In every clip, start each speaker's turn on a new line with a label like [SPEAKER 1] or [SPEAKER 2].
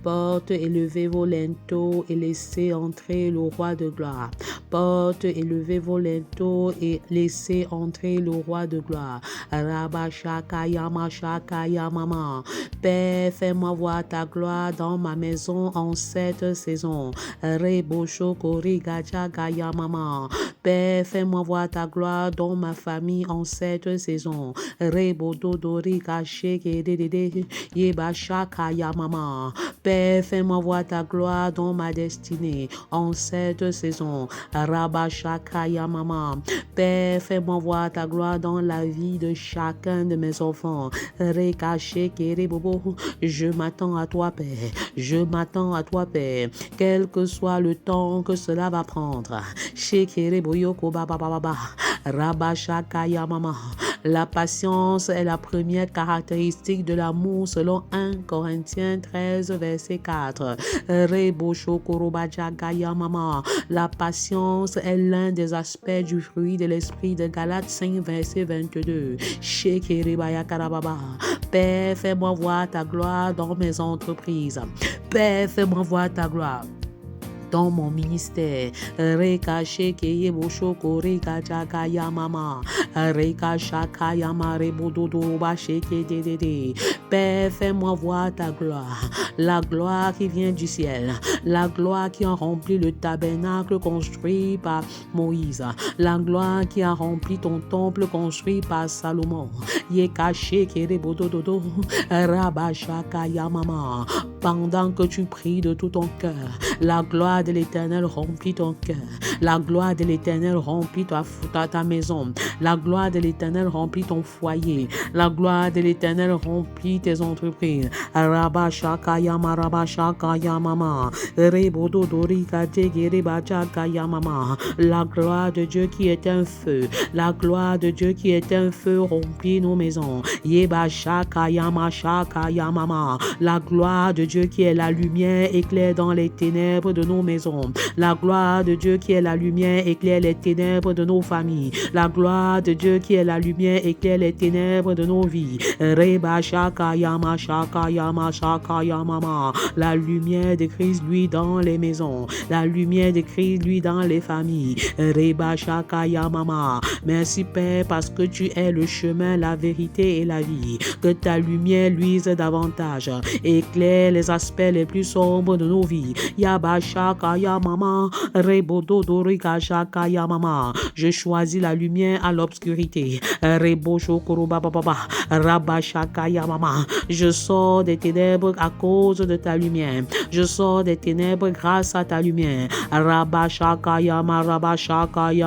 [SPEAKER 1] Porte, élevez vos linteaux et laissez entrer le roi de gloire. Porte, élevez vos linteaux et laissez entrer le roi de gloire. Rabashakayama Shakayamama. Père, fais-moi voir ta gloire dans ma maison en cette saison. Rebosho Korigaja Gayamama. Père, fais-moi voir ta gloire dans ma famille en cette saison. Rebododori Gaché Kedede Yebashakayamama. Père, fais-moi voir ta gloire dans ma destinée en cette saison. Rabashakayamama. Père, fais-moi voir ta gloire dans la vie de chacun de mes enfants. Rekaché Kerebobo. Je m'attends à toi, Père. Je m'attends à toi, Père. Quel que soit le temps que cela va prendre. Shekereboyoko Baba. Rabashakayamama. La patience est la première caractéristique de l'amour selon 1 Corinthiens 13, verset 4. Reboshokorobajakayamama. La patience est l'un des aspects du fruit de l'esprit de Galates 5, verset 22. Shekerebayakarababa. Père, fais-moi voir ta gloire dans mes entreprises. Père, fais-moi voir ta gloire dans mon ministère. Rekache keye boshoko reka jakaya mama. Reka shakaya mare bododo basheke dedede. Père, fais-moi voir ta gloire. La gloire qui vient du ciel. La gloire qui a rempli le tabernacle construit par Moïse. La gloire qui a rempli ton temple construit par Salomon. Yekache kere bododo. Rabashakaya mama. Pendant que tu pries de tout ton cœur, la gloire de l'Éternel remplit ton cœur. La gloire de l'Éternel remplit ta maison. La gloire de l'Éternel remplit ton foyer. La gloire de l'Éternel remplit tes entreprises. Rabashakayama Rabashakayamama. Rebododorikadegeribajakayamama. La gloire de Dieu qui est un feu. La gloire de Dieu qui est un feu remplit nos maisons. Yebashakayama Shakayamama. La gloire de Dieu qui est la lumière éclaire dans les ténèbres de nos maisons. La gloire de Dieu qui est la lumière éclaire les ténèbres de nos familles. La gloire de Dieu qui est la lumière éclaire les ténèbres de nos vies. Reba Shakayama Shakayama Shakayamama. La lumière de Christ lui dans les maisons. La lumière de Christ lui dans les familles. Reba Shakayamama. Merci Père parce que tu es le chemin, la vérité et la vie. Que ta lumière luise davantage. Éclaire les aspects les plus sombres de nos vies. Yabashakaya mama, Rebododorika Shakaya mama. Je choisis la lumière à l'obscurité. Reboshokoroba baba, Rabashakaya mama. Je sors des ténèbres à cause de ta lumière. Je sors des ténèbres grâce à ta lumière. Rabashakaya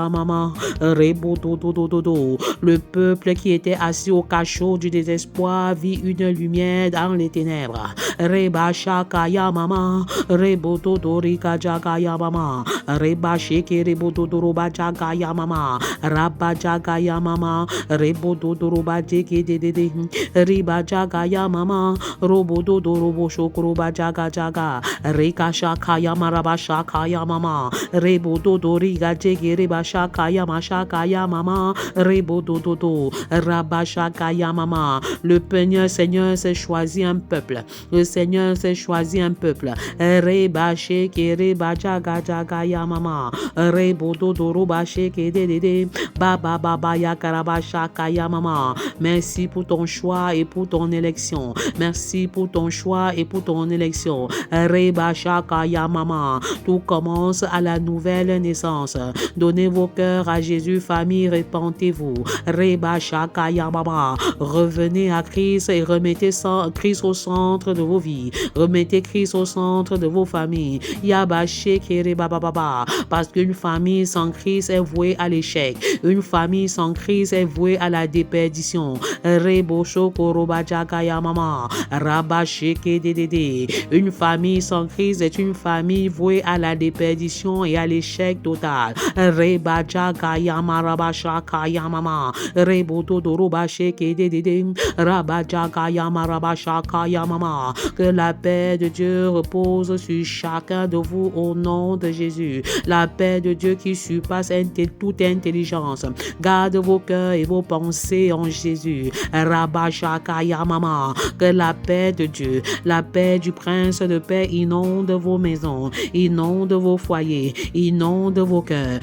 [SPEAKER 1] mama, Rebododododo. Le peuple qui était assis au cachot du désespoir vit une lumière dans les ténèbres. Rebashakaya mama, Rebododorika Jakaya mama, Rebasheke Rebododoroba Jakaya mama, Rabajakaya mama, Rebododoroba Jeke Dede, Ribajakaya mama, Robododorobo Shokroba Jaga Jaga, Rekashakaya Marabashakaya mama, Rebododoriga Jeke Rebashakaya Mashakaya mama, Rebodododo, Rabashakaya mama. Le Seigneur s'est choisi un peuple. Le Seigneur s'est choisi un peuple. Rebache kere bajaga jaga ya mama. Rebodo dorobache kede baba baba ya karabasha kaya mama. Merci pour ton choix et pour ton élection. Merci pour ton choix et pour ton élection. Rebacha kaya mama. Tout commence à la nouvelle naissance. Donnez vos cœurs à Jésus, famille, répentez-vous. Rebacha kaya mama. Revenez à Christ et remettez Christ au centre de vos vies. Remettez Christ au centre de vos familles. Yabaché kere baba baba. Parce qu'une famille sans Christ est vouée à l'échec. Une famille sans Christ est vouée à la déperdition. Rebosho koroba jakaya mama. Rabaché kedede. Une famille sans Christ est une famille vouée à la déperdition et à l'échec total. Reba jakaya marabasha kaya mama. Reboto dorobaché kedede. Rabajakaya marabasha kaya mama. Que la paix de Dieu repose sur chacun de vous vous au nom de Jésus. La paix de Dieu qui surpasse toute intelligence. Garde vos cœurs et vos pensées en Jésus. Rabashakaya mama. Que la paix de Dieu, la paix du Prince de paix inonde vos maisons, inonde vos foyers, inonde vos cœurs.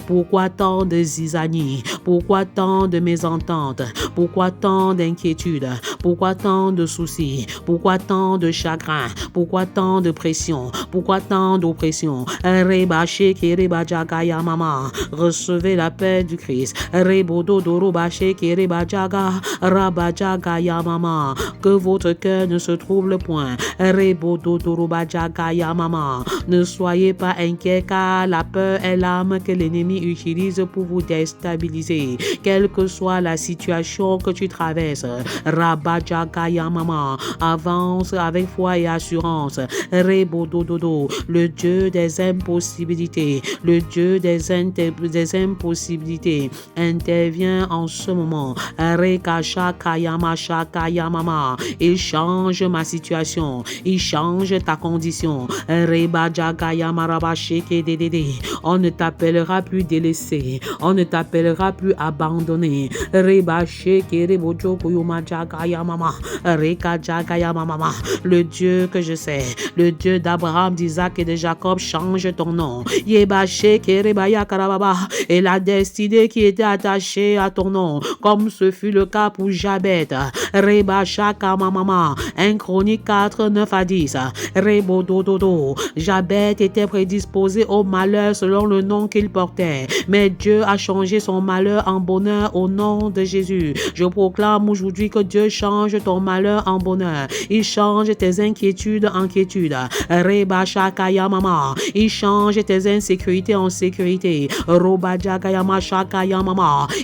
[SPEAKER 1] Pourquoi tant de zizanie? Pourquoi tant de mésententes? Pourquoi tant d'inquiétudes? Pourquoi tant de soucis? Pourquoi tant de chagrin? Pourquoi tant de pression? Pourquoi tant d'oppression? Recevez la paix du Christ. Que votre cœur ne se trouble point. Ne soyez pas inquiets car la peur est l'arme que l'ennemi utilise pour vous déstabiliser. Quelle que soit la situation que tu traverses, avance avec foi et assurance. Le Dieu des impossibilités, le Dieu des impossibilités intervient en ce moment. Il change ma situation, il change ta condition. On ne t'appellera plus délaissé, on ne t'appellera plus abandonné. Le Dieu que je sais, le Dieu d'Abraham, d'Isaac et de Jacob change ton nom. Et la destinée qui était attachée à ton nom, comme ce fut le cas pour Jabet. 1 Chronique 4, 9 à 10. Jabet était prédisposé au malheur selon le nom qu'il portait. Mais Dieu a changé son malheur en bonheur au nom de Jésus. Je proclame aujourd'hui que Dieu change ton malheur en bonheur. Il change tes inquiétudes en quiétude. Il change tes insécurités en sécurité.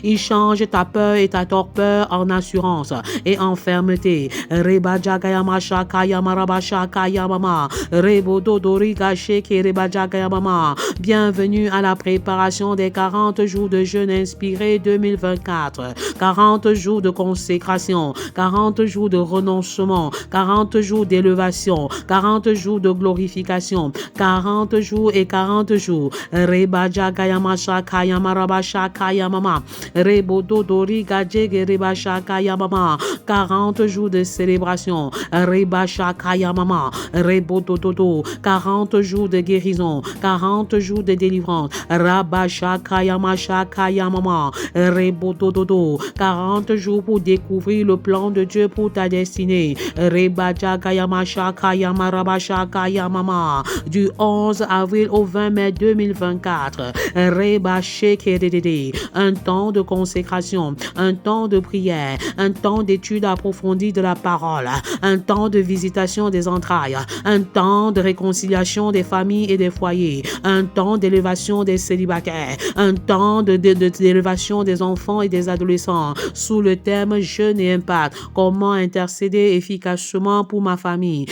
[SPEAKER 1] Il change ta peur et ta torpeur en assurance et en fermeté. Bienvenue à la préparation des 40 jours de jeûne inspiré 2024. 40 jours de consécration, 40 jours de renoncement, 40 jours d'élévation, 40 jours de glorification, 40 jours et 40 jours. 40 jours de célébration. 40 jours de guérison, 40 jours de délivrance. 40 jours pour découvrir le plan de Dieu pour ta destinée. Du 11 avril au 20 mai 2024. Un temps de consécration, un temps de prière, un temps d'étude approfondie de la parole, un temps de visitation des entrailles, un temps de réconciliation des familles et des foyers, un temps d'élévation des célibataires, un temps d'élévation des enfants et des adolescents sous le thème jeûne et impact. Comment intercéder efficacement pour ma famille.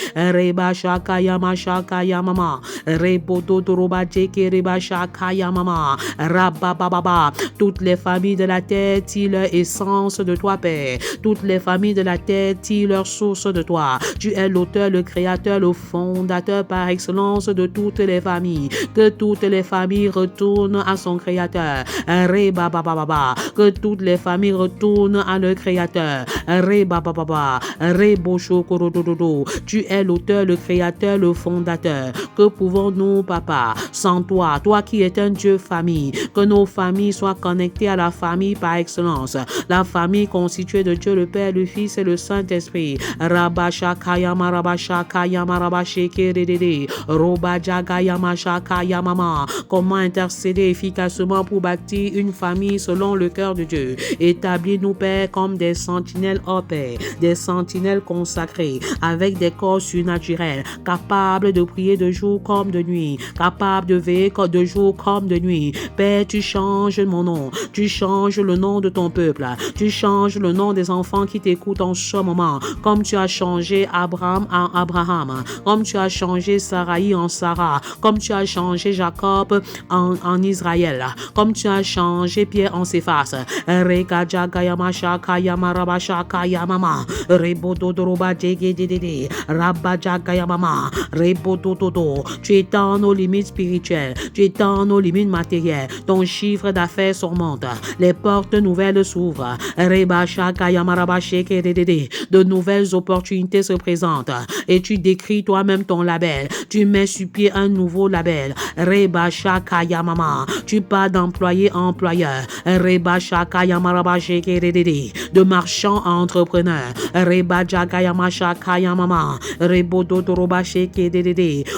[SPEAKER 1] Toutes les familles de la terre tirent leur essence de toi, Père. Toutes les familles de la terre tirent leur source de toi. Tu es l'auteur, le créateur, le fondateur par excellence de toutes les familles. Que toutes les familles retournent à son créateur. Que toutes les familles retournent à leur créateur. Tu es l'auteur, le créateur, le fondateur. Que pouvons-nous, papa, sans toi, toi qui es un Dieu famille, que nos familles soient connectées à la famille par excellence, la famille constituée de Dieu le Père, le Fils et le Saint-Esprit. Comment intercéder efficacement pour bâtir une famille selon le cœur de Dieu. Établis-nous, Père, comme des sentinelles, ô Père, des sentinelles consacrées, avec des corps surnaturels, capables de prier de jour comme de nuit, capables de veiller de jour comme de nuit. Père, tu changes mon nom, tu changes le nom de ton peuple, tu changes le nom des enfants qui t'écoutent en ce moment, comme tu as changé Abraham en Abraham, comme tu as changé Sarai en Sarah, comme tu as changé Jacob en Israël, comme tu as changé Pierre en Céphas. mama, rebotototo. Tu étends nos limites spirituelles, tu étends nos limites matérielles. Ton chiffre d'affaires surmonte, les portes nouvelles s'ouvrent. De nouvelles opportunités se présentent et tu décris toi-même ton label. Tu mets sur pied un nouveau label. Tu pars d'employé en employeur. De marchand à entrepreneur.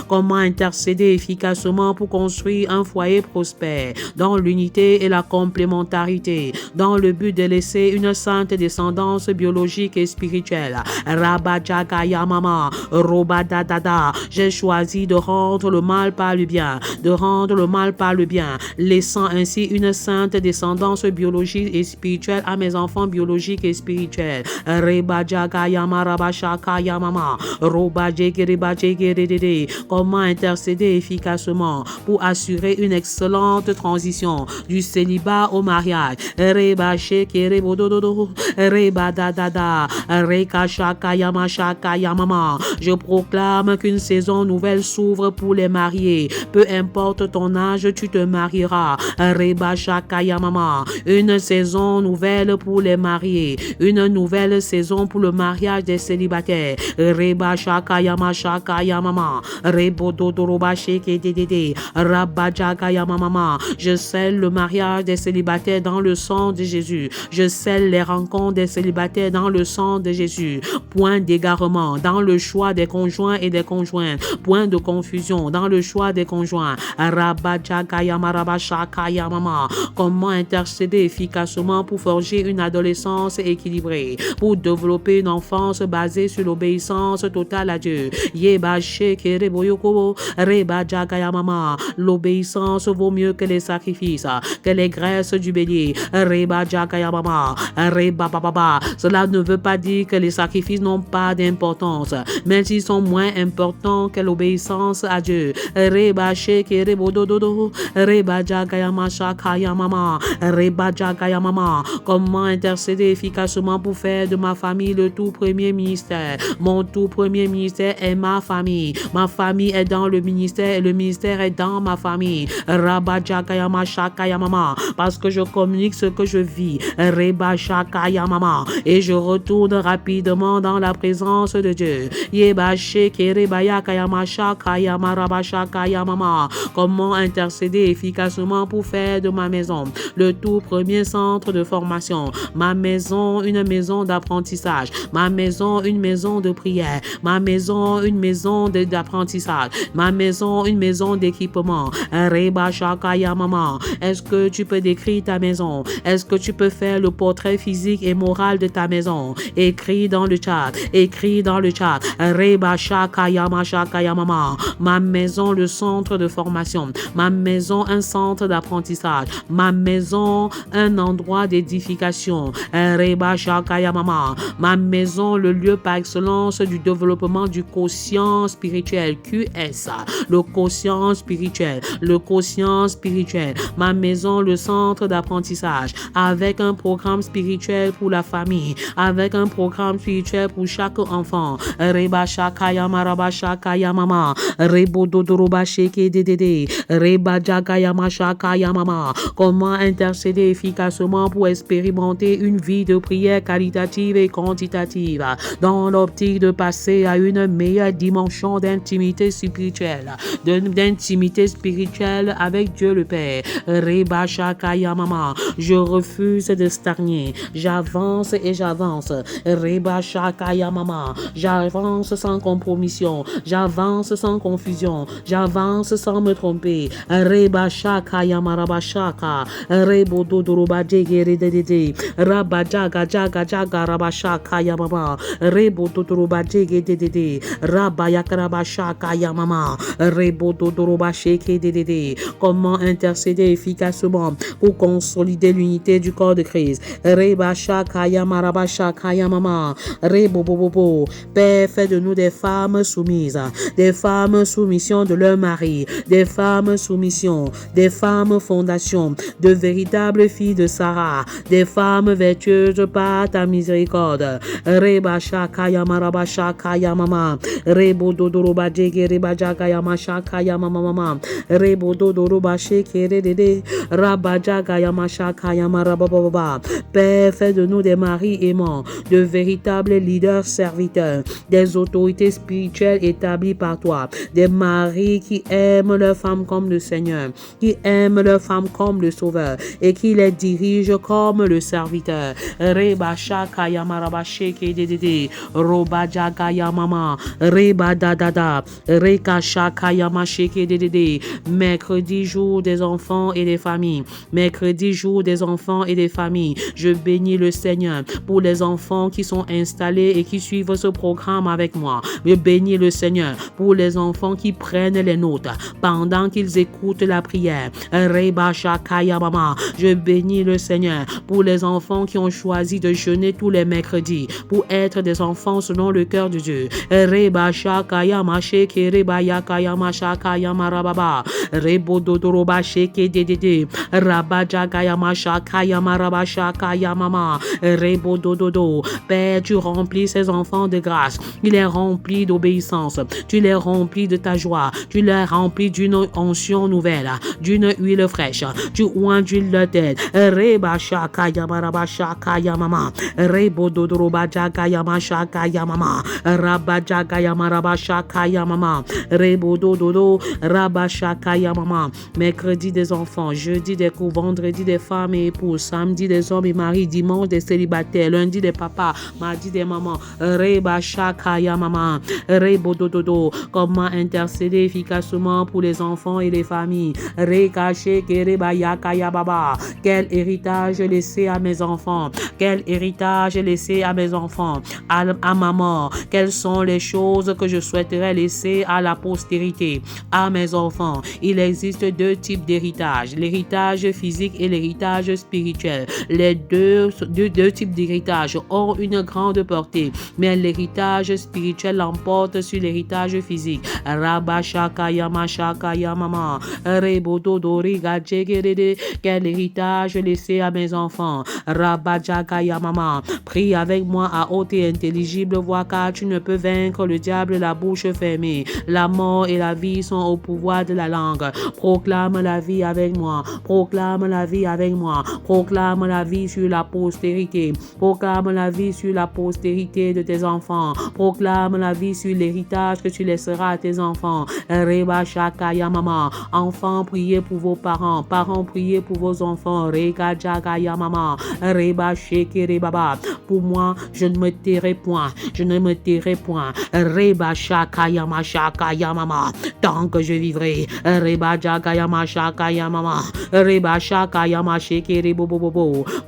[SPEAKER 1] Comment intercéder efficacement pour construire un foyer prospère dans l'unité et la complémentarité, dans le but de laisser une sainte descendance biologique et spirituelle. J'ai choisi de rendre le mal par le bien, de rendre le mal par le bien, laissant ainsi une sainte descendance biologique et spirituelle à mes enfants biologiques et spirituels. Comment intercéder efficacement pour assurer une excellente transition du célibat au mariage. Je proclame qu'une saison nouvelle s'ouvre pour les mariés. Peu importe ton âge, tu te marieras. Une saison nouvelle pour les mariés. Une nouvelle saison pour le mariage des célibataires. Je scelle le mariage des célibataires dans le sang de Jésus. Je scelle les rencontres des célibataires dans le sang de Jésus. Point d'égarement dans le choix des conjoints et des conjointes. Point de confusion dans le choix des conjoints. Comment intercéder efficacement pour forger une adolescence équilibrée, pour développer une enfance basée sur l'obéissance totale à Dieu. L'obéissance vaut mieux que les sacrifices, que les graisses du bélier. Cela ne veut pas dire que les sacrifices n'ont pas d'importance, mais ils sont moins importants que l'obéissance à Dieu. Comment intercéder efficacement pour faire de ma famille le tout premier ministère? Mon tout premier ministère est ma famille. Ma famille est dans le ministère et le ministère est dans ma famille. Parce que je communique ce que je vis. Et je retourne rapidement dans la présence de Dieu. Comment intercéder efficacement pour faire de ma maison le tout premier centre de formation? Ma maison, une maison d'apprentissage. Ma maison, une maison de prière. Ma maison, une maison d'apprentissage. Ma maison, une maison d'équipement. Est-ce que tu peux décrire ta maison? Est-ce que tu peux faire le portrait physique et moral de ta maison? Écris dans le chat. Écris dans le chat. Ma maison, le centre de formation. Ma maison, un centre d'apprentissage. Ma maison, un endroit d'édification. Ma maison, le lieu par excellence du développement du quotient spirituel. QS. Le quotient spirituel. Le quotient spirituel. Ma maison, le centre d'apprentissage. Avec un programme spirituel pour la famille. Avec un programme spirituel pour chaque enfant. Comment intercéder efficacement pour expérimenter une vie de prière qualitative et quantitative dans l'optique de passer à une meilleure dimension d'intimité spirituelle, d'intimité spirituelle avec Dieu le Père. Je refuse de stagner. J'avance et j'avance. J'avance sans compromission. J'avance sans confusion. J'avance sans me tromper. Comment intercéder efficacement pour consolider l'unité du corps de Christ? Père, fais de nous des femmes soumises, des femmes soumission de leur mari, des femmes soumission, des femmes fondation, de véritables filles de Sarah, des femmes vertueuses par ta miséricorde. Rebo dodoroba jege reba jaga yama shaka yama mama. Rebo dodoroba sheke de rabajaga yama shaka yama rababa. Père, fais de nous des maris aimants, de véritables leaders serviteurs, des autorités spirituelles établies par toi, des maris qui aiment leurs femmes comme le Seigneur, qui aiment leurs femmes comme le Sauveur et qui les dirigent comme le serviteur. Reba shaka yama rabasheke de roba jaga yama reba dada reka shaka yama sheke de. Mercredi, jour des enfants et des familles. Mercredi, jour des enfants et des familles. Je bénis le Seigneur pour les enfants qui sont installés et qui suivent ce programme avec moi. Je bénis le Seigneur pour les enfants qui prennent les notes pendant qu'ils écoutent la prière. Reba shakaya mama. Je bénis le Seigneur pour les enfants qui ont choisi de jeûner tous les mercredis pour être des enfants selon le cœur de Dieu. Reba shakaya masheke reba yakaya mashakaya marababa. Rebo dodoroba sheke dedede. Rabajagaya mashakaya marabashakaya mama. Rebo dododo. Père, tu remplis ces enfants de grâce. Tu les remplis d'obéissance. Tu les remplis de ta joie. Tu les remplis d'une onction nouvelle, d'une huile fraîche. Tu oindules leur tête. Reba shakaya marabashakaya mama. Rebo dodoroba jagaya mashakaya mama. Rabajagaya marabashakaya mama. Rebo dododo. Rabashakaya mama. Mercredi des enfants, jeudi des couples, vendredi des femmes et épouses, samedi des hommes et maris, dimanche des célibataires, lundi des papas, mardi des mamans. Reba shakaya mama. Rebo dododo. Comment intercéder efficacement pour les enfants et les familles. Reka sheke reba yakaya baba. Quel héritage laisser à mes enfants? Quel héritage laisser à mes enfants? À ma mort, quelles sont les choses que je souhaiterais laisser à la postérité, à mes enfants? Il existe deux types d'héritage, l'héritage physique et l'héritage spirituel. Les deux types d'héritage ont une grande portée, mais l'héritage spirituel l'emporte sur l'héritage physique. Rabashakaya mashakaya mama. Rebododori gadjegerede. Quel héritage laisser à mes enfants? Rabajakaya mama. Prie avec moi à haute et intelligible voix, car tu ne peux vaincre le diable la bouche fermée. La mort et la vie sont au pouvoir de la langue. Proclame la vie avec moi. Proclame la vie avec moi. Proclame la vie sur la postérité. Proclame la vie sur la postérité de tes enfants. Proclame la vie sur l'héritage que tu laisseras à tes enfants. Reba shakaya mama. Enfants, priez pour vos parents. Parents, priez pour vos enfants. Rega jagaya mama. Reba shekere baba. Pour moi, je ne me tairai point. Je ne me tairai point. Reba shakaya mama. Tant que je vivrai. Reba jagaya shakaya mama. Reba shakaya shekere bobo.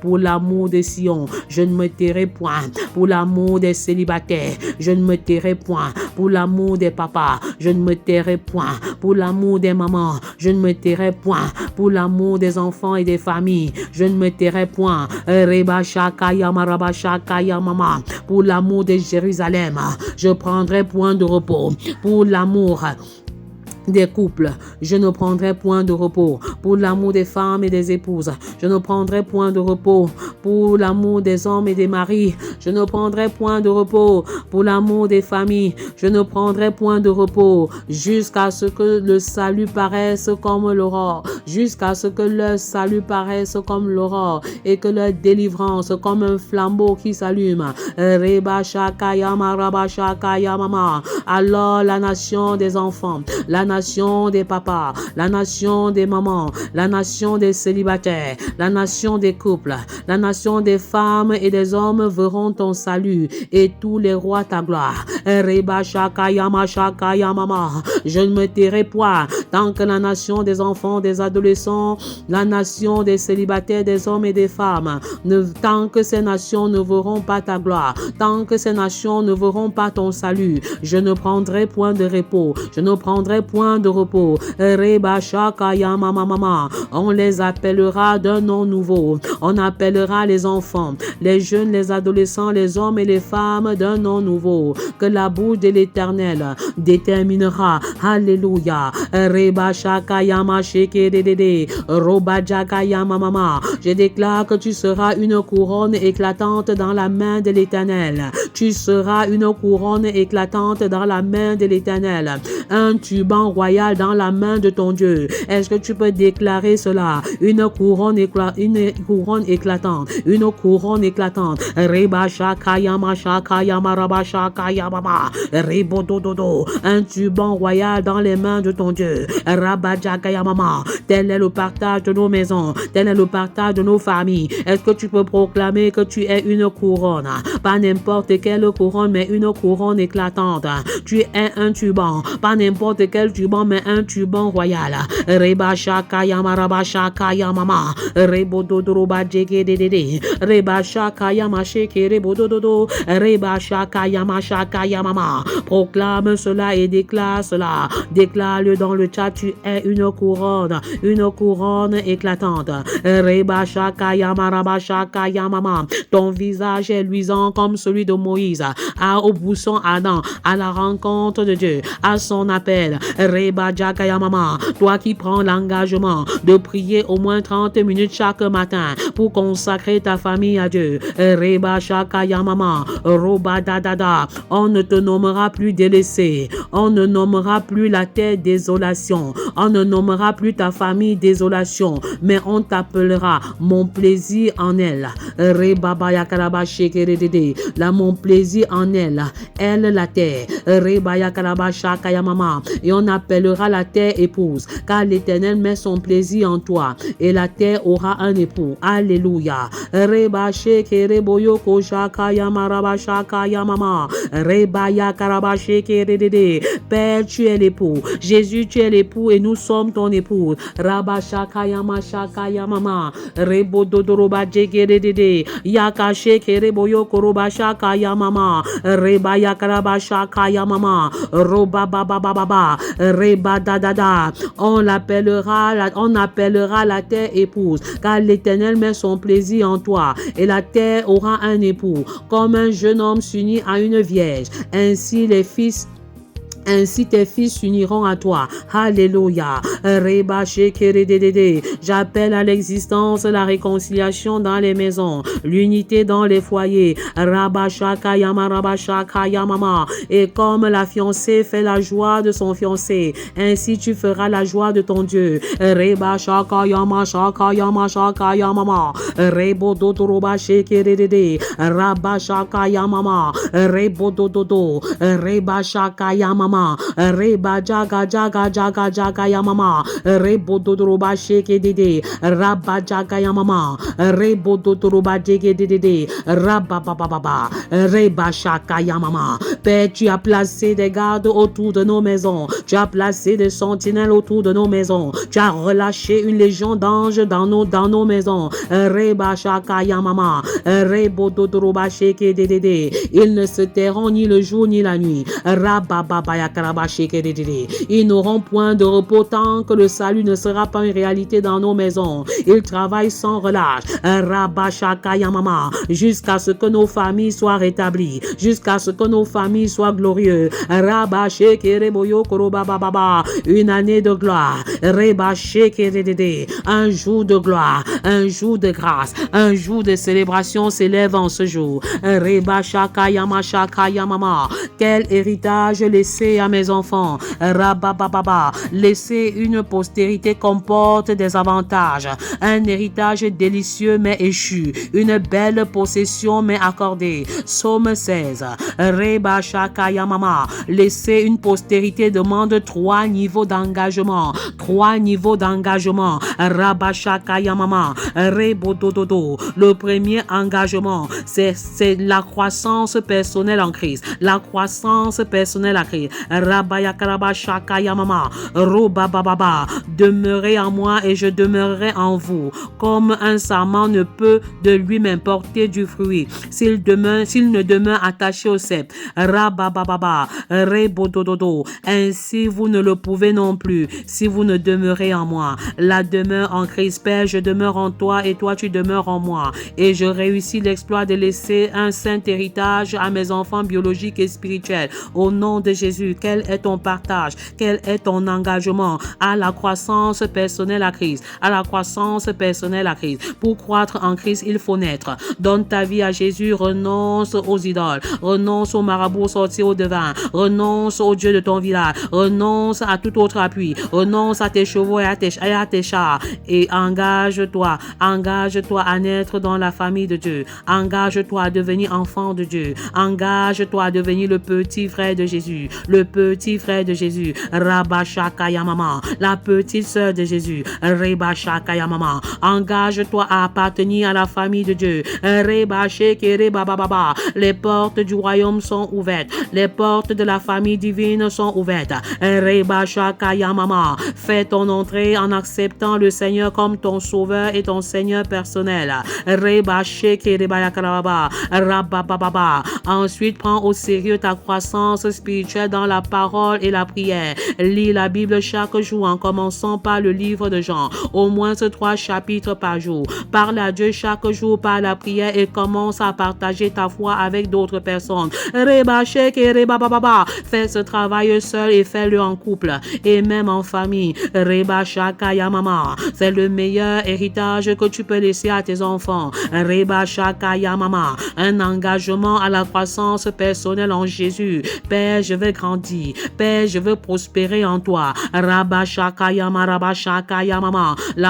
[SPEAKER 1] Pour l'amour de Sion, je ne me tairai point. Pour l'amour des célibataires, je ne me tairai point. Pour l'amour des papas, je ne me tairai point. Pour l'amour des mamans, je ne me tairai point. Pour l'amour des enfants et des familles, je ne me tairai point. Reba shakaya maraba shakaya mama. Pour l'amour de Jérusalem, je prendrai point de repos. Pour l'amour des couples, je ne prendrai point de repos. Pour l'amour des femmes et des épouses, je ne prendrai point de repos. Pour l'amour des hommes et des maris, je ne prendrai point de repos. Pour l'amour des familles, je ne prendrai point de repos. Jusqu'à ce que le salut paraisse comme l'aurore. Jusqu'à ce que leur salut paraisse comme l'aurore et que leur délivrance comme un flambeau qui s'allume. Reba shakaya maraba shakaya mama. Alors la nation des enfants, la nation des papas, la nation des mamans, la nation des célibataires, la nation des couples, la nation des femmes et des hommes verront ton salut et tous les rois ta gloire. Reba shakaya mama. Je ne me tairai point tant que la nation des enfants, des adolescents, la nation des célibataires, des hommes et des femmes, tant que ces nations ne verront pas ta gloire, tant que ces nations ne verront pas ton salut, je ne prendrai point de repos, je ne prendrai point point de repos. Reba Shakaya Mama. On les appellera d'un nom nouveau. On appellera les enfants, les jeunes, les adolescents, les hommes et les femmes d'un nom nouveau. Que la bouche de l'Éternel déterminera. Alléluia. Reba Shakaya Machekedede. Roba Jakaya Mama. Je déclare que tu seras une couronne éclatante dans la main de l'Éternel. Tu seras une couronne éclatante dans la main de l'Éternel. Un turban royal dans la main de ton Dieu. Est-ce que tu peux déclarer cela? Une couronne éclatante. Une couronne éclatante. Reba Shakayama Shakayama Raba Shakayama. Rebodododo. Un turban royal dans les mains de ton Dieu. Rabba Jakayama. Tel est le partage de nos maisons. Tel est le partage de nos familles. Est-ce que tu peux proclamer que tu es une couronne? Pas n'importe quelle couronne, mais une couronne éclatante. Tu es un turban. Pas n'importe quel turban, mais un turban royal. Reba Shakayama Raba Shakayama. Rebododoroba Jegedede. Reba Shakayama Sheke Rebodododo. Reba Shakayama Shakayama. Proclame cela et déclare cela. Déclare-le dans le chat. Tu es une couronne éclatante. Reba Shakayama Raba Shakayama. Ton visage est luisant comme celui de Moïse, au buisson Adam, à la rencontre de Dieu, à son appel. Reba Jakayamama, toi qui prends l'engagement de prier au moins 30 minutes chaque matin pour consacrer ta famille à Dieu. Reba Shakayamama, Roba Dadada, on ne te nommera plus délaissé, on ne nommera plus la terre désolation, on ne nommera plus ta famille désolation, mais on t'appellera mon plaisir en elle. Reba Bayakaraba Shekerede, la mon plaisir en elle, elle la terre. Reba Yakaraba Shakayamama, et on appellera la terre épouse, car l'Éternel met son plaisir en toi, et la terre aura un époux. Alléluia. Reba Shekereboyo Koshakayama Raba Shakayamama. Reba Yakaraba Shekerede. Père, tu es l'époux. Jésus, tu es l'époux et nous sommes ton époux. Raba Shakayama Shakayamama. Rebo Dodoroba Jegedede. Yakashe Kereboyo Koroba Shakayamama. Reba Yakaraba Shakayamama. Roba Baba Baba. Reba Dadada. On appellera la terre épouse, car l'Éternel met son plaisir en toi, et la terre aura un époux, comme un jeune homme s'unit à une vierge. Ainsi tes fils s'uniront à toi. Alléluia. Reba Shekeredede. J'appelle à l'existence la réconciliation dans les maisons, l'unité dans les foyers. Rabba Shakayama Rabba Shakayamama. Et comme la fiancée fait la joie de son fiancé, ainsi tu feras la joie de ton Dieu. Reba Shakayama Shakayama Shakayamama. Rebo Dodoroba Shekeredede. Rabba Shakayamama. Rebo Dododo. Reba Shakayamama. Reba Jaga Jaga Jaga Jaga Yamama. Rebo Dodoroba Sheke Dede. Rabba Jaga Yamama. Rebo Dodoroba Jege Dede. Rabba Baba. Reba Shaka Yamama. Père, tu as placé des gardes autour de nos maisons. Tu as placé des sentinelles autour de nos maisons. Tu as relâché une légion d'anges dans nos maisons. Reba Shaka Yamama. Rebo Dodoroba Sheke Dede. Ils ne se tairont ni le jour ni la nuit. Rabba Baba. Ils n'auront point de repos tant que le salut ne sera pas une réalité dans nos maisons. Ils travaillent sans relâche. Jusqu'à ce que nos familles soient rétablies. Jusqu'à ce que nos familles soient glorieuses. Une année de gloire. Un jour de gloire. Un jour de grâce. Un jour de célébration s'élève en ce jour. Quel héritage laissé à mes enfants. Rabababa. Laissez une postérité comporte des avantages. Un héritage délicieux mais échu. Une belle possession mais accordée. Psaume 16. Reba Shakayamama. Laissez une postérité demande 3 niveaux d'engagement. 3 niveaux d'engagement. Rabba Shakayamama. Rebodododo. Le premier engagement, c'est la croissance personnelle en Christ. La croissance personnelle en Christ. Rabayakaraba Shakaya Mama, Robababa, demeurez en moi et je demeurerai en vous, comme un sarment ne peut de lui-même porter du fruit s'il ne demeure attaché au cep. Rabababa, Rebodododo, ainsi vous ne le pouvez non plus si vous ne demeurez en moi. La demeure en Christ, Père, je demeure en toi et toi tu demeures en moi, et je réussis l'exploit de laisser un saint héritage à mes enfants biologiques et spirituels. Au nom de Jésus, quel est ton partage? Quel est ton engagement à la croissance personnelle à Christ? À la croissance personnelle à Christ. Pour croître en Christ, il faut naître. Donne ta vie à Jésus, renonce aux idoles, renonce aux marabouts sortis au devin, renonce au Dieu de ton village, renonce à tout autre appui, renonce à tes chevaux et à tes chars, et engage-toi à naître dans la famille de Dieu. Engage-toi à devenir enfant de Dieu. Engage-toi à devenir le petit frère de Jésus. Le petit frère de Jésus. Rabashakaya Mama. La petite sœur de Jésus. Rebashakaya Mama. Engage-toi à appartenir à la famille de Dieu. Rebashekere Bababa. Les portes du royaume sont ouvertes. Les portes de la famille divine sont ouvertes. Rebashakaya Mama. Fais ton entrée en acceptant le Seigneur comme ton sauveur et ton Seigneur personnel. Ensuite, prends au sérieux ta croissance spirituelle dans la parole et la prière. Lis la Bible chaque jour en commençant par le livre de Jean, au moins 3 chapitres par jour. Parle à Dieu chaque jour par la prière et commence à partager ta foi avec d'autres personnes. Fais ce travail seul et fais-le en couple et même en famille. C'est le meilleur héritage que tu peux laisser à tes enfants. Un engagement à la croissance personnelle en Jésus. Père, je veux grandir. Père, je veux prospérer en toi. La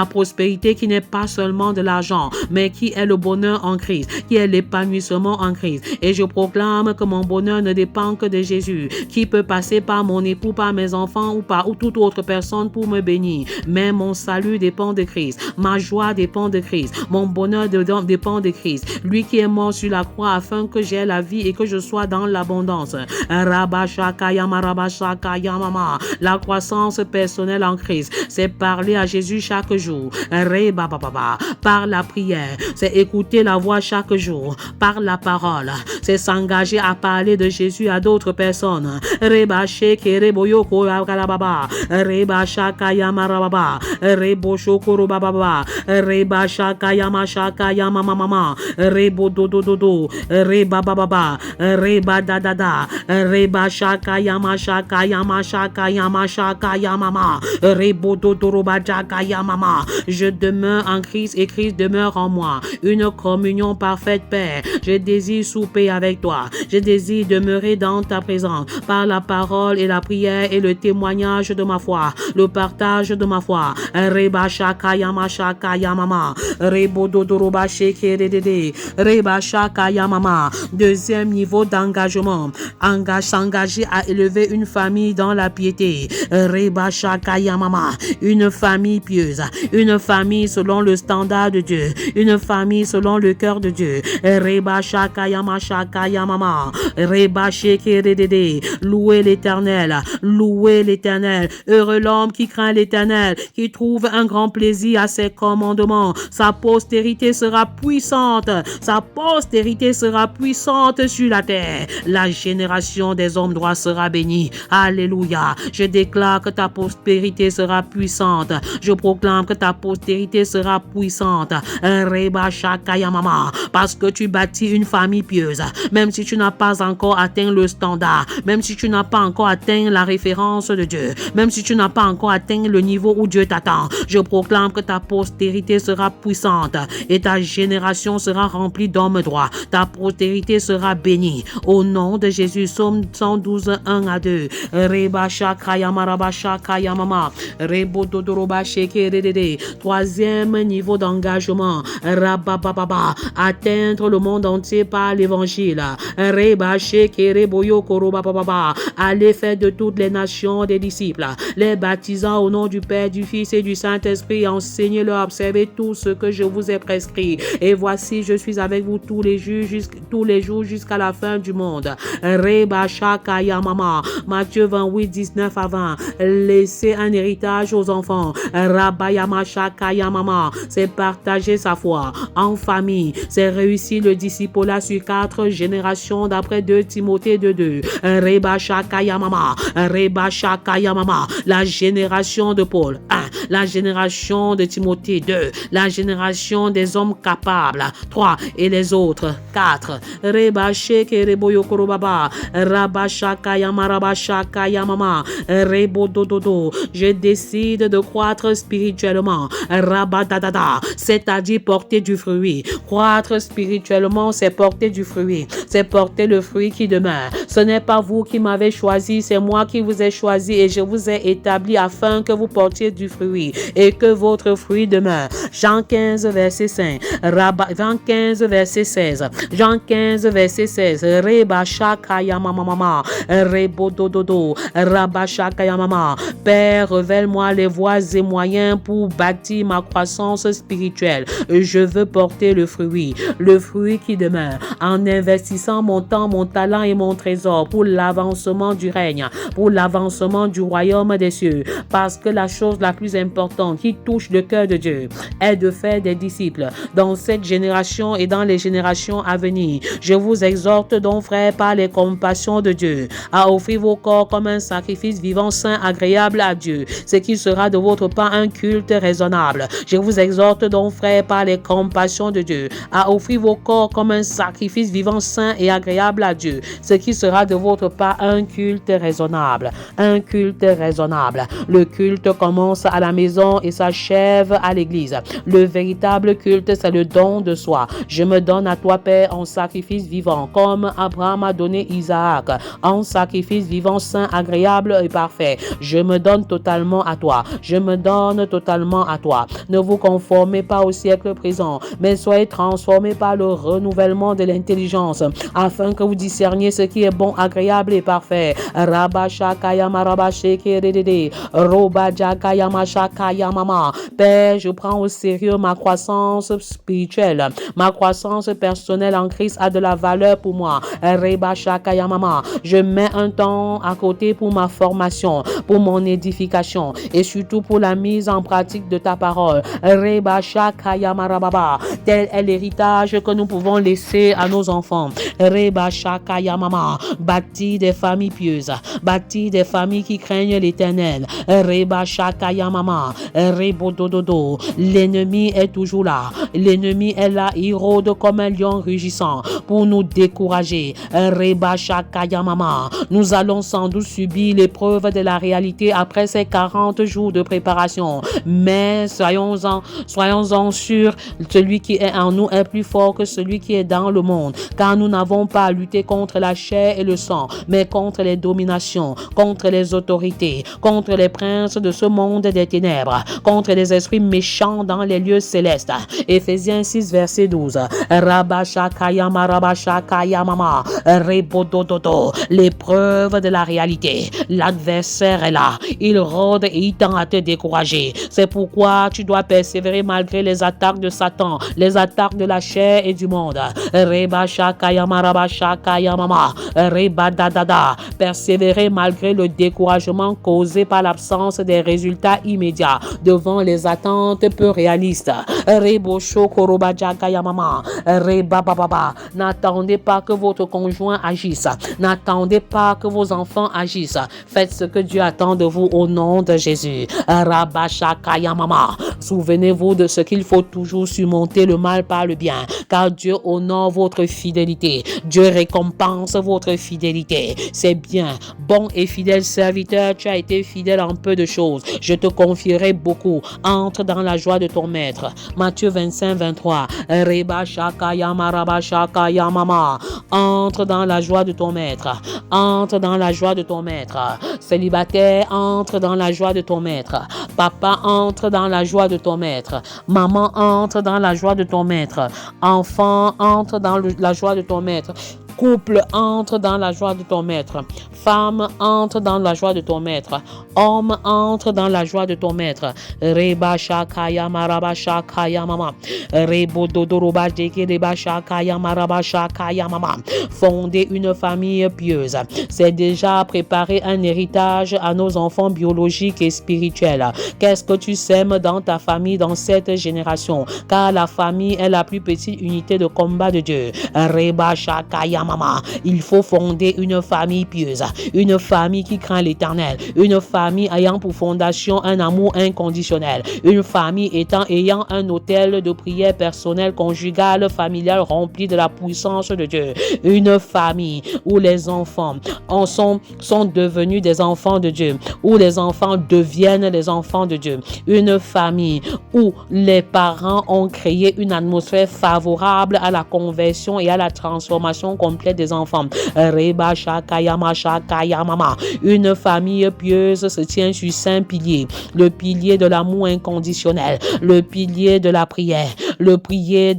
[SPEAKER 1] prospérité qui n'est pas seulement de l'argent, mais qui est le bonheur en Christ, qui est l'épanouissement en Christ. Et je proclame que mon bonheur ne dépend que de Jésus, qui peut passer par mon époux, par mes enfants ou toute autre personne pour me bénir. Mais mon salut dépend de Christ. Ma joie dépend de Christ. Mon bonheur dépend de Christ. Lui qui est mort sur la croix afin que j'aie la vie et que je sois dans l'abondance. La croissance personnelle en Christ, c'est parler à Jésus chaque jour. Par la prière, c'est écouter la voix chaque jour. Par la parole, c'est s'engager à parler de Jésus à d'autres personnes. Reba shakayama shakayama mama rebo dodododo reba baba reba dadada reba shakayama shakayama shakayama shakayama mama rebo dodoroba shakayama mama. Je demeure en Christ et Christ demeure en moi. Une communion parfaite, Père. Je désire souper avec toi. Je désire demeurer dans ta présence par la parole et la prière et le témoignage de ma foi, le partage de ma foi. Reba shakayama shakayama mama rebo dodoroba shekerede reba shakayama mama. Deuxième niveau d'engagement, s'engager à élever une famille dans la piété. Reba shakayama mama. Une famille pieuse, une famille selon le standard de Dieu, une famille selon le cœur de Dieu. Reba shakayama shakayama mama reba shekerede. Louez l'Éternel, louez l'Éternel. Heureux l'homme qui craint l'Éternel, qui trouve un grand plaisir à ses commandements. Sa postérité sera puissante, sa postérité sera puissante sur la terre. La génération des hommes droits sera bénie. Alléluia. Je déclare que ta prospérité sera puissante. Je proclame que ta postérité sera puissante. Reba shakayamama. Parce que tu bâtis une famille pieuse. Même si tu n'as pas encore atteint le standard, même si tu n'as pas encore atteint la référence de Dieu, même si tu n'as pas encore atteint le niveau où Dieu t'attend, je proclame que ta postérité sera puissante et ta génération sera remplie d'hommes droits. Ta postérité sera bénie. Au nom de Jésus, Psaume 112, 1 à 2. Reba shakayama raba shakayamama. Rebo dodoroba shekerede. Troisième niveau d'engagement. Rabababa. Atteindre le monde entier par l'évangile. Reba shekereboyo korobababa. Allez faire de toutes les nations des disciples, les baptisant au nom du Père, du Fils et du Saint-Esprit, enseignez-leur à observer tout ce que je vous ai prescrit. Et voici, je suis avec vous tous les jours jusqu'à la fin du monde. Reba shakayama mama. Matthieu 28, 19 à 20. Laisser un héritage aux enfants. Rabayama shakaya mama. C'est partager sa foi en famille. C'est réussir le discipulat sur 4 générations d'après 2 Timothée 2. Reba shakaya mama. Reba shakaya mama. La génération de Paul. 1. La génération de Timothée 2. La génération des hommes capables. 3. Et les autres. 4. Reba sheke rebo yokoro baba. Raba shakaya maraba shakaya mama. Rebo dododo. Je décide de croître spirituellement. Raba dadada. C'est-à-dire porter du fruit. Croître spirituellement, c'est porter du fruit. C'est porter le fruit qui demeure. Ce n'est pas vous qui m'avez choisi, c'est moi qui vous ai choisi et je vous ai établi afin que vous portiez du fruit et que votre fruit demeure. Jean 15, verset 5. Jean 15, verset 16. Jean 15, verset 16. Reba shakaya mama. Rebo dododo. Raba shakaya mama. Père, révèle-moi les voies et moyens pour bâtir ma croissance spirituelle. Je veux porter le fruit qui demeure, en investissant mon temps, mon talent et mon trésor pour l'avancement du règne, pour l'avancement du royaume des cieux. Parce que la chose la plus importante qui touche le cœur de Dieu est de faire des disciples dans cette génération et dans les générations à venir. Je vous exhorte donc, frères, par les compassions de Dieu, à offrir vos corps comme un sacrifice vivant, saint, agréable à Dieu, ce qui sera de votre part un culte raisonnable. Je vous exhorte donc, frères, par les compassions de Dieu, à offrir vos corps comme un sacrifice vivant, saint et agréable à Dieu, ce qui sera de votre part un culte raisonnable. Un culte raisonnable. Le culte commence à la maison et s'achève à l'église. Le véritable culte, c'est le don de soi. Je me donne à toi, Père, en sacrifice vivant, comme Abraham a donné Isaac, en sacrifice vivant, saint, agréable et parfait. Je me donne totalement à toi. Je me donne totalement à toi. Ne vous conformez pas au siècle présent, mais soyez transformés par le renouvellement de l'intelligence, afin que vous discerniez ce qui est bon, agréable et parfait. Rabba shakaya maraba sheke redede. Roba jakaya mashakaya mama. Père, je prends au sérieux ma croissance spirituelle. Ma croissance personnelle en Christ a de la valeur pour moi. Reba shakaya mama. Je mets un temps à côté pour ma formation, pour mon édification et surtout pour la mise en pratique de ta parole. Reba shakaya marababa. Tel est l'héritage que nous pouvons laisser à nos enfants. Reba shakaya mama. Bâtir des familles pieuses. Bâtir des familles qui craignent l'Éternel. Reba shakaya mama. Rebo dododo. L'ennemi est toujours là. L'ennemi est là. Il rôde comme un lion rugissant pour nous décourager. Reba shakaya mama. Nous allons sans doute subir l'épreuve de la réalité après ces 40 jours de préparation. Mais soyons-en sûrs, celui qui est en nous est plus fort que celui qui est dans le monde. Car nous n'avons pas à lutter contre la chair et le sang, mais contre les dominations, contre les autorités, contre les princes de ce monde des ténèbres, contre les esprits méchants dans les lieux célestes. Éphésiens 6, verset 12. Rabashakaya marabashakaya mama. Rebodododo. L'épreuve de la réalité. L'adversaire est là. Il rôde et il tend à te décourager. C'est pourquoi tu dois persévérer malgré les attaques de Satan, les attaques de la chair et du monde. Reba shakaya maraba shakaya mama. Reba dadada. Persévérer malgré le découragement causé par l'absence des résultats immédiats devant les attentes peu réalistes. Rebo shokoroba jakaya mama. Reba bababa. N'attendez pas que votre conjoint agisse. N'attendez pas que vos enfants agissent. Faites ce que Dieu attend de vous au nom de Jésus. Rabba shakaya mama. Souvenez-vous de ce qu'il faut toujours surmonter le mal par le bien, car Dieu honore votre fidélité. Dieu récompense votre fidélité. C'est bien, bon et fidèle serviteur, tu as été fidèle en peu de choses. Je te confierai beaucoup. Entre dans la joie de ton maître. Matthieu 25, 23. Reba shakaya maraba shakaya mama. Entre dans la joie de ton maître. Entre dans la joie de ton maître. Célibataire, entre dans la joie de ton maître. Papa, entre dans la joie de ton maître. Maman, entre dans la joie de ton maître. Enfant, entre dans la joie de ton maître. Couple, entre dans la joie de ton maître. Femme, entre dans la joie de ton maître. Homme, entre dans la joie de ton maître. Reba shakaya maraba shakaya mama. Rebo dodoroba deke reba shakaya maraba shakaya mama. Fonder une famille pieuse, c'est déjà préparer un héritage à nos enfants biologiques et spirituels. Qu'est-ce que tu sèmes dans ta famille dans cette génération? Car la famille est la plus petite unité de combat de Dieu. Reba shakaya mama. Il faut fonder une famille pieuse, une famille qui craint l'Éternel, une famille ayant pour fondation un amour inconditionnel, une famille ayant un autel de prière personnelle, conjugale, familiale rempli de la puissance de Dieu. Une famille où les enfants sont devenus des enfants de Dieu, où les enfants deviennent les enfants de Dieu. Une famille où les parents ont créé une atmosphère favorable à la conversion et à la transformation complète des enfants. Reba shakayama shakayamama. Une famille pieuse se tient sur 5 piliers. Le pilier de l'amour inconditionnel, le pilier de la prière, le pilier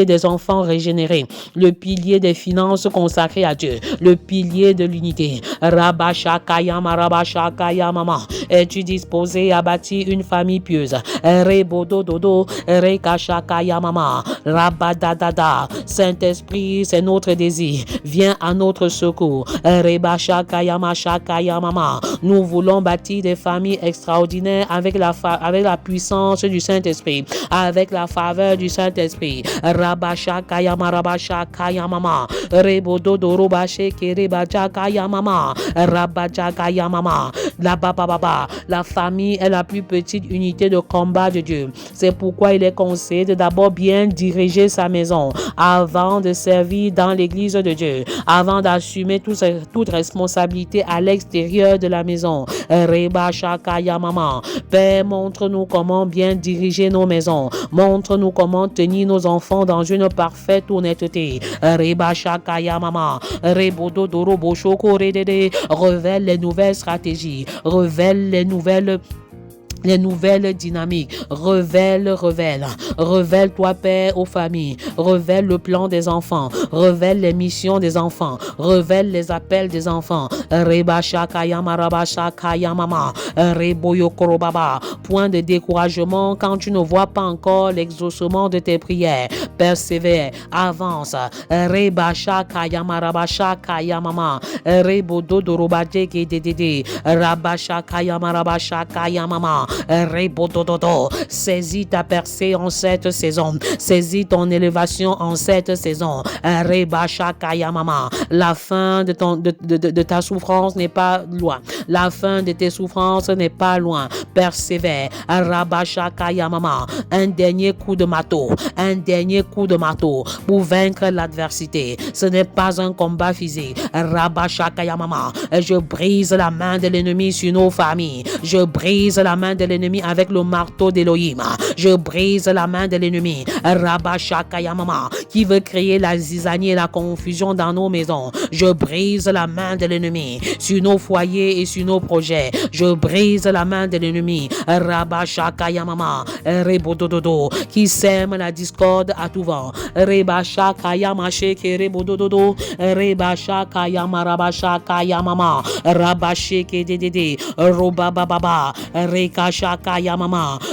[SPEAKER 1] des enfants régénérés, le pilier des finances consacrées à Dieu, le pilier de l'unité. Rabba shakayama rabba shakayamama. Es-tu disposé à bâtir une famille pieuse? Rebodo dodo reka shakayamama. Rabba dadada. Saint-Esprit, c'est notre désir. Viens à notre secours. Reba shakayama shakayamama. Nous voulons bâtir des familles extraordinaires avec la puissance du Saint-Esprit, avec la faveur du Saint-Esprit. Rabba shakayama rabba shakayamama. Rebodo doroba sheke reba shakayamama. Rabba shakayamama. La famille est la plus petite unité de combat de Dieu. C'est pourquoi il est conseillé de d'abord bien diriger sa maison avant de servir dans l'église de Dieu, avant d'assumer toute responsabilité à l'extérieur de la maison. Reba shakaya mama. Père, montre-nous comment bien diriger nos maisons. Montre-nous comment tenir nos enfants dans une parfaite honnêteté. Reba shakaya mama. Rebodo dorobo shoko redede. Révèle les nouvelles stratégies. Révèle les nouvelles dynamiques. Révèle-toi, Père, aux familles. Révèle le plan des enfants. Révèle les missions des enfants. Révèle les appels des enfants. Reba shakayama raba shakayamama. Reboyo korobaba. Point de découragement quand tu ne vois pas encore l'exaucement de tes prières. Persévère, avance. Reba shakayama raba shakayamama. Rebodo dorobade gedede. Raba shakayama raba shakayamama. Saisis ta percée en cette saison. Saisis ton élévation en cette saison. La fin de ta souffrance n'est pas loin. La fin de tes souffrances n'est pas loin. Persévère. Un dernier coup de marteau. Un dernier coup de marteau pour vaincre l'adversité. Ce n'est pas un combat physique. Je brise la main de l'ennemi sur nos familles. Je brise la main de l'ennemi avec le marteau d'Élohim. Je brise la main de l'ennemi. Qui veut créer la zizanie et la confusion dans nos maisons. Je brise la main de l'ennemi sur nos foyers et sur nos projets. Je brise la main de l'ennemi. Qui sème la discorde à tout vent.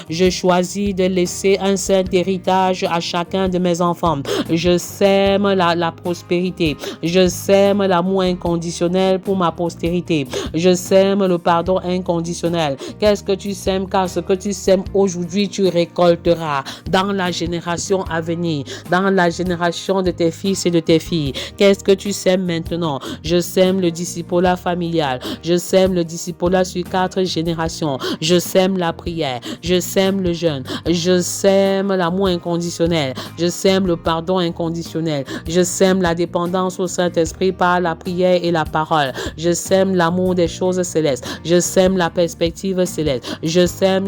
[SPEAKER 1] Je choisis de laisser un saint héritage à chacun de mes enfants. Je sème la prospérité. Je sème l'amour inconditionnel pour ma postérité. Je sème le pardon inconditionnel. Qu'est-ce que tu sèmes? Car ce que tu sèmes aujourd'hui, tu récolteras dans la génération à venir, dans la génération de tes fils et de tes filles. Qu'est-ce que tu sèmes maintenant? Je sème le discipulat familial. Je sème le discipulat sur 4 générations. Je sème la prière. Je sème le jeûne. Je sème l'amour inconditionnel. Je sème le pardon inconditionnel. Je sème la dépendance au Saint-Esprit par la prière et la parole. Je sème l'amour des choses célestes. Je sème la perspective céleste. Je sème.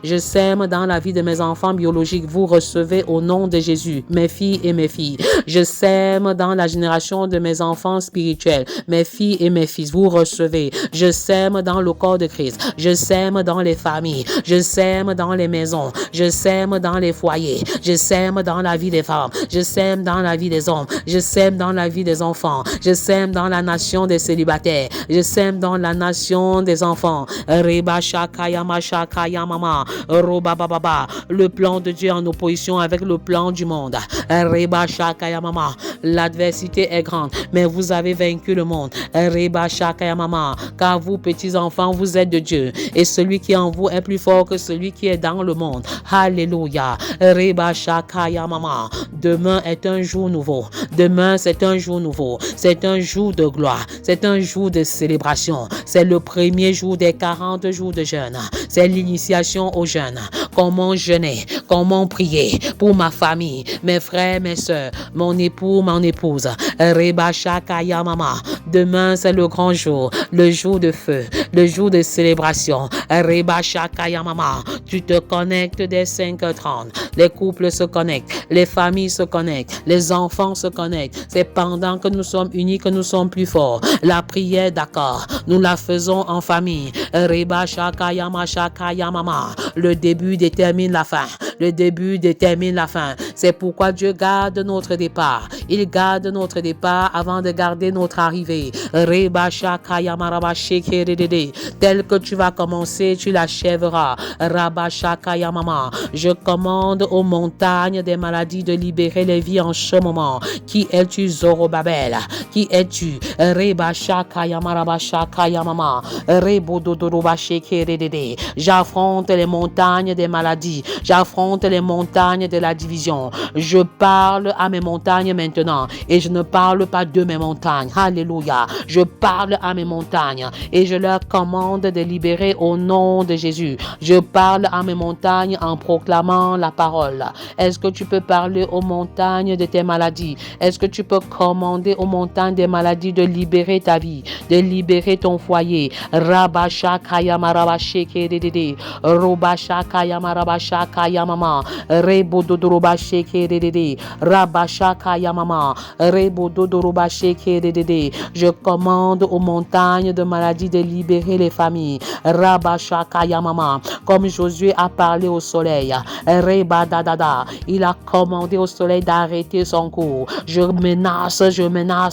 [SPEAKER 1] Je sème dans la vie de mes enfants biologiques. Vous recevez au nom de Jésus, mes filles et mes filles. Je sème dans la génération de mes enfants spirituels, mes filles et mes fils. Vous recevez. Je sème dans le corps de Christ. Je sème dans les familles, je sème dans les maisons, je sème dans les foyers, je sème dans la vie des femmes, je sème dans la vie des hommes, je sème dans la vie des enfants, je sème dans la nation des célibataires, je sème dans la nation des enfants. Reba shakayama shakayamama, roba bababa, le plan de Dieu en opposition avec le plan du monde. Reba shakayamama, l'adversité est grande, mais vous avez vaincu le monde. Reba shakayamama, car vous petits enfants, vous êtes de Dieu, et celui qui est en vous est plus fort que celui qui est dans le monde. Alléluia. Reba shakayamama. Demain est un jour nouveau. Demain, c'est un jour nouveau. C'est un jour de gloire. C'est un jour de célébration. C'est le premier jour des 40 jours de jeûne. C'est l'initiation au jeûne. Comment jeûner? Comment prier pour ma famille, mes frères, mes soeurs, mon époux, mon épouse. Reba shakayamama. Demain, c'est le grand jour, le jour de feu, le jour de célébration. Reba shakayamama. Tu te connectes dès 5h30. Les couples se connectent, les familles se connectent, les enfants se connectent. C'est pendant que nous sommes unis que nous sommes plus forts. La prière, d'accord, nous la faisons en famille. Reba shakayama shakayamama. Le début détermine la fin. Le début détermine la fin. C'est pourquoi Dieu garde notre départ. Il garde notre départ avant de garder notre arrivée. Reba shakayama raba shekerede. Tel que tu vas commencer, tu l'achèveras. Raba shakayamama. Je commande aux montagnes des maladies de libérer les vies en ce moment. Qui es-tu, Zorobabel? Qui es-tu? Reba shakayama raba shakayamama. Rebo dodoroba shekerede. J'affronte les montagnes des maladies. J'affronte les montagnes de la division. Je parle à mes montagnes maintenant et je ne parle pas de mes montagnes. Alléluia. Je parle à mes montagnes et je leur commande de libérer au nom de Jésus. Je parle à mes montagnes en proclamant la parole. Est-ce que tu peux parler aux montagnes de tes maladies? Est-ce que tu peux commander aux montagnes des maladies de libérer ta vie, de libérer ton foyer? Rabashakayama rabashekedede. Robashakayama rabashakayamama. Rebododorobashekedede. Rabashakayamama. Rebododorobashekedede. Je commande aux montagnes de maladies de libérer les familles. Rabashakayamama. Comme Josué a parlé au soleil. Rebadadada. Il a commandé au soleil d'arrêter son cours. Je menace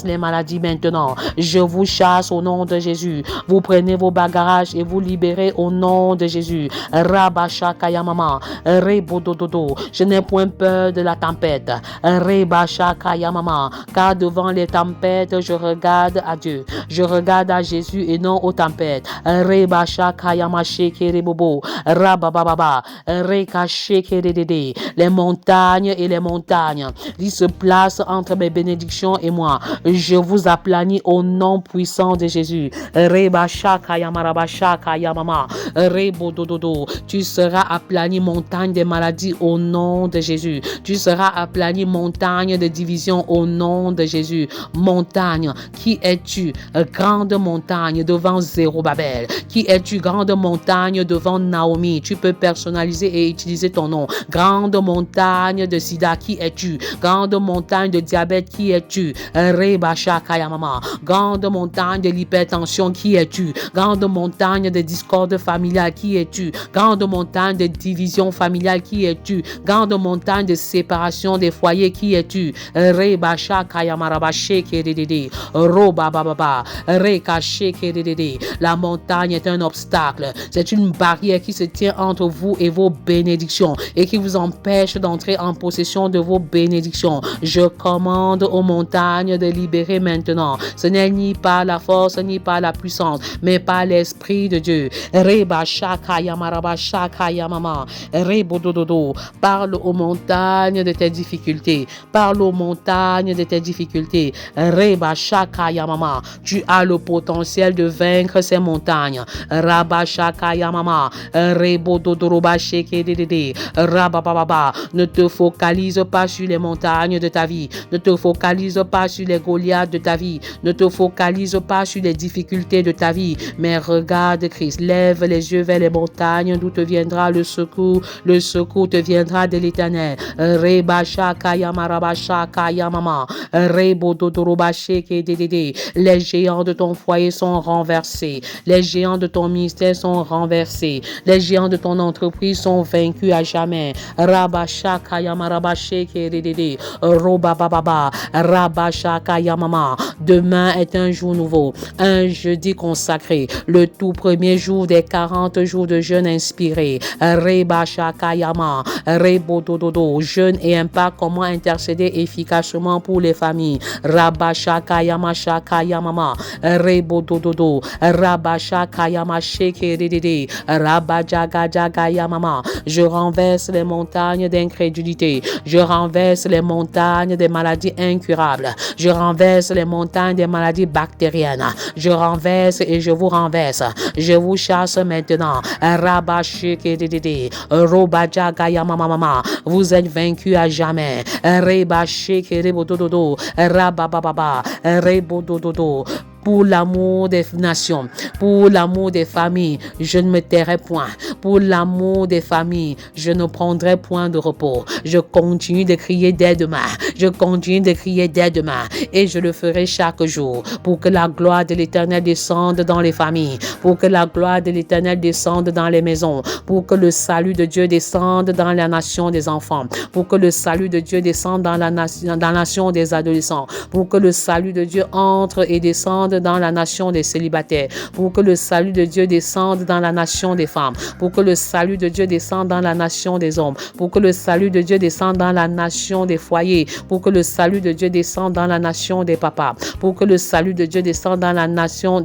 [SPEAKER 1] les maladies maintenant. Je vous chasse au nom de Jésus. Vous prenez vos bagages et vous libérez au nom de Jésus. Rabashakayamama. Rebodododo. Je n'ai point peur de la tempête. Rebashakayamama. Car devant les tempêtes, je regarde à Dieu. Je regarde à Jésus et non aux tempêtes. Rebashakayama shekerebobo. Rabababa. Rekashekeredede. Les montagnes et les montagnes qui se placent entre mes bénédictions et moi. Je vous aplanis au nom puissant de Jésus. Rebashakayama. Rebodododo. Tu seras aplani montagne des maladies au nom de Jésus. Tu seras aplani montagne de division au nom de Jésus. Montagne, qui es-tu? Grande montagne devant Zérobabel. Qui es-tu? Grande montagne devant Naomi. Tu peux personnaliser et utiliser ton nom. Grande montagne de sida, qui es-tu? Grande montagne de diabète, qui es-tu? Rebashakayamama. Grande montagne de l'hypertension, qui es-tu? Grande montagne de discorde familiale, qui es-tu? Grande montagne de division familiale, qui es-tu? Grande montagne de séparation des foyers, qui es-tu? Rebashakayamarabashekedede. Robababa. Rekashekedede. La montagne est un obstacle. C'est une barrière qui se tient entre vous et vos bénédictions et qui vous empêche d'entrer en possession de vos bénédictions. Je commande aux montagnes de libérer maintenant. Ce n'est ni par la force ni par la puissance, mais par l'Esprit de Dieu. Reba shakayama shakayamama. Rebodododo. Parle aux montagnes de tes difficultés. Parle aux montagnes de tes difficultés. Reba shakayamama. Tu as le potentiel de vaincre ces montagnes. Raba shakayamama. Rebododoroba shekedede. Rabababa. Ne te focalise pas sur les montagnes de ta vie. Ne te focalise pas sur les Goliaths de ta vie. Ne te focalise pas sur les difficultés difficultés de ta vie. Mais regarde Christ, lève les yeux vers les montagnes d'où te viendra le secours. Le secours te viendra de l'Éternel. Rebacha Kayamarabasha Kayamama. Rebododorobache Kedede. Les géants de ton foyer sont renversés. Les géants de ton ministère sont renversés. Les géants de ton entreprise sont vaincus à jamais. Rabasha Kayamarabache Kedede. Robababa. Rabasha Kayamama. Demain est un jour nouveau. Un jeudi consacré. Le tout premier jour des 40 jours de jeûne inspiré. Rebasha Kayama. Rebodododo. Jeûne et impact. Comment intercéder efficacement pour les familles. Rabasha Kayama Shakayamama. Rebodododo. Rabasha Kayama Shekeredede. Rabajagajagayamama. Je renverse les montagnes d'incrédulité. Je renverse les montagnes des maladies incurables. Je renverse les montagnes des maladies bactériennes. Je renverse et je vous renverse. Je vous chasse maintenant. Rabashekedede. Robajagayamamama. Vous êtes vaincus à jamais. Rebashekedebodododo. Rabababa. Rebodododo. Pour l'amour des nations, pour l'amour des familles, je ne me tairai point. Pour l'amour des familles, je ne prendrai point de repos. Je continue de crier dès demain. Je continue de crier dès demain. Et je le ferai chaque jour pour que la gloire de l'Éternel descende dans les familles. Pour que la gloire de l'Éternel descende dans les maisons. Pour que le salut de Dieu descende dans la nation des enfants. Pour que le salut de Dieu descende dans la nation des adolescents. Pour que le salut de Dieu entre et descende dans la nation des célibataires, pour que le salut de Dieu descende dans la nation des femmes, pour que le salut de Dieu descende dans la nation des hommes, pour que le salut de Dieu descende dans la nation des foyers, pour que le salut de Dieu descende dans la nation des papas, pour que le salut de Dieu descende dans la nation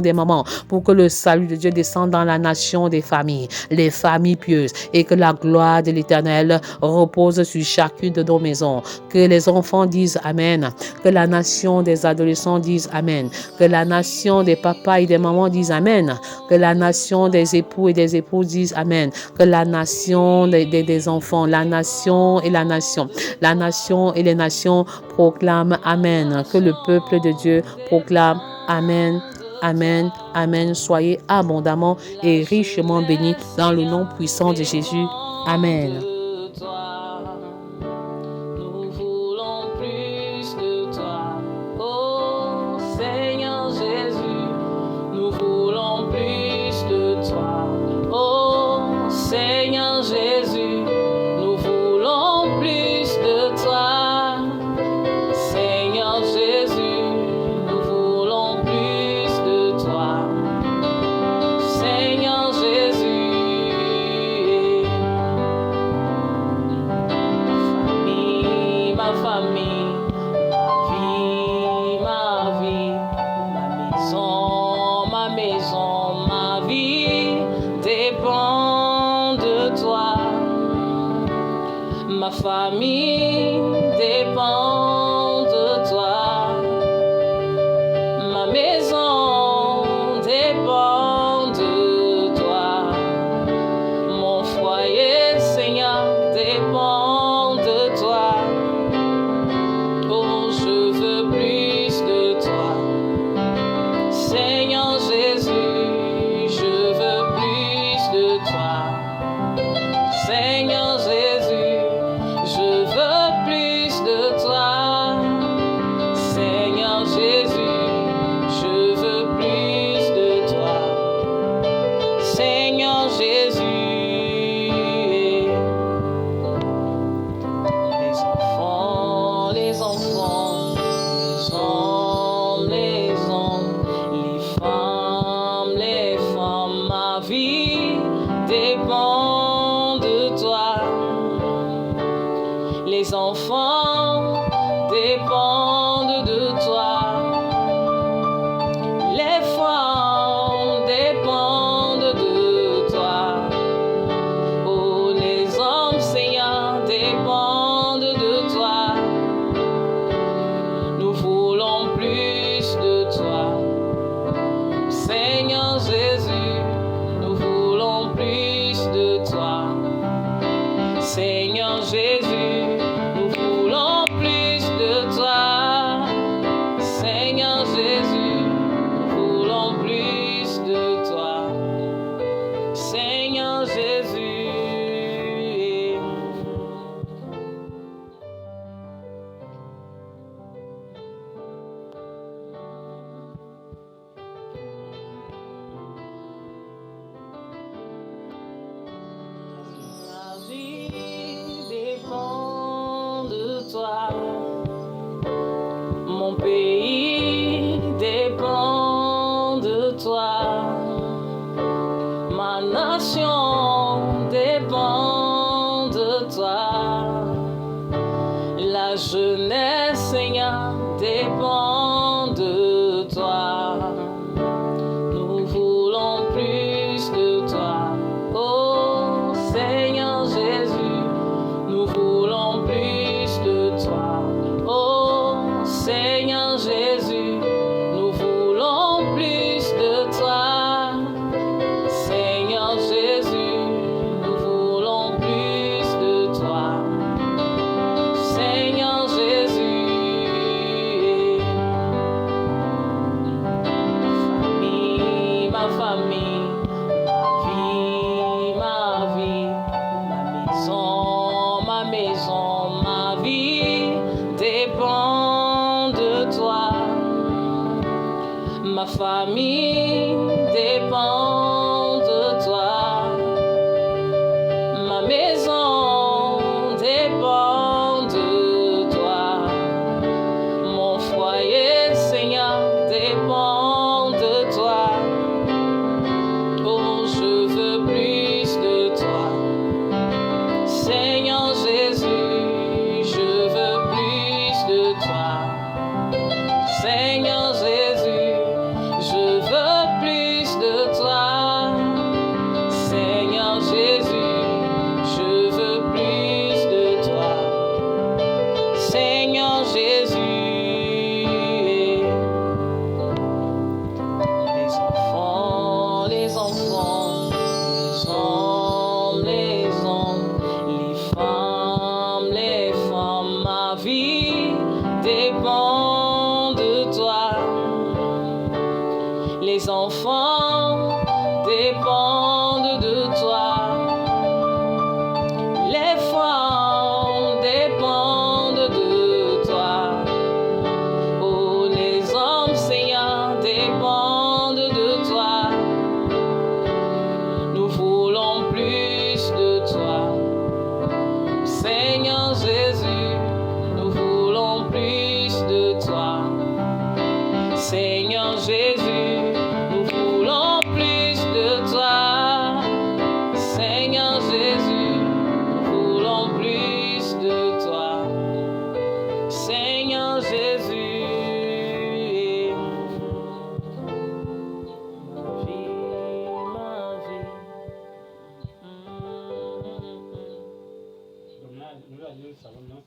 [SPEAKER 1] des mamans, pour que le salut de Dieu descende dans la nation des familles, les familles pieuses, et que la gloire de l'Éternel repose sur chacune de nos maisons. Que les enfants disent Amen, que la nation des adolescents dise Amen. Que la nation des papas et des mamans disent Amen. Que la nation des époux et des épouses disent Amen. Que la nation des enfants, la nation et les nations proclament Amen. Que le peuple de Dieu proclame Amen. Amen, Amen. Soyez abondamment et richement bénis dans le nom puissant de Jésus. Amen.
[SPEAKER 2] Seigneur Jésus, nous voulons plus de toi. Seigneur Jésus, nous voulons plus de toi. Seigneur Jésus, ma famille, ma vie, ma maison, ma vie dépend de toi. Ma famille dépend de toi. Ma maison dépend de toi. Mon foyer, Seigneur, dépend de toi. Oh, je veux plus de toi. Seigneur Jésus, je veux plus de toi. Seigneur Jésus, je veux plus de toi. Seigneur Jésus, je veux plus de toi. Seigneur Jésus, les enfants, les hommes, les femmes, ma vie dépend de toi. Les enfants dépendent de toi. Les femmes dépendent de toi. Oh, les hommes, Seigneur, dépendent de toi. Nous voulons plus de toi. Seigneur Jésus, nous voulons plus de toi. Seigneur Jésus, nous voulons plus de toi. Mon pays dépend de toi. Ma nation dépend de toi. La jeunesse, Seigneur, dépend de toi. Nous voulons plus de toi. Oh Seigneur Jésus, nous voulons plus de toi. Oh Seigneur Jésus, nous voulons plus de toi. Seigneur Jésus, nous voulons plus de toi. Seigneur Jésus, ma famille, ma vie, ma maison, ma vie dépend de toi. Ma famille dépend de toi. Ma maison dépend de toi. Mon foyer, Seigneur, dépend de toi. Oh, je veux plus de toi. Seigneur Jésus, je veux plus de toi. Seigneur Jésus, je veux plus de toi. Seigneur Jésus, je veux plus de toi. Seigneur Jésus, les hommes, les hommes, les femmes, ma vie dépend de toi. Les enfants dépendent de toi. Les femmes dépendent de toi. Oh, les hommes, Seigneur, dépendent de toi. Nous voulons plus de toi. Seigneur Jésus, nous voulons plus de toi. Seigneur Jésus, nous voulons plus de toi. Seigneur Jésus, nous voulons plus de toi. Seigneur Jésus, ma vie.
[SPEAKER 3] Nous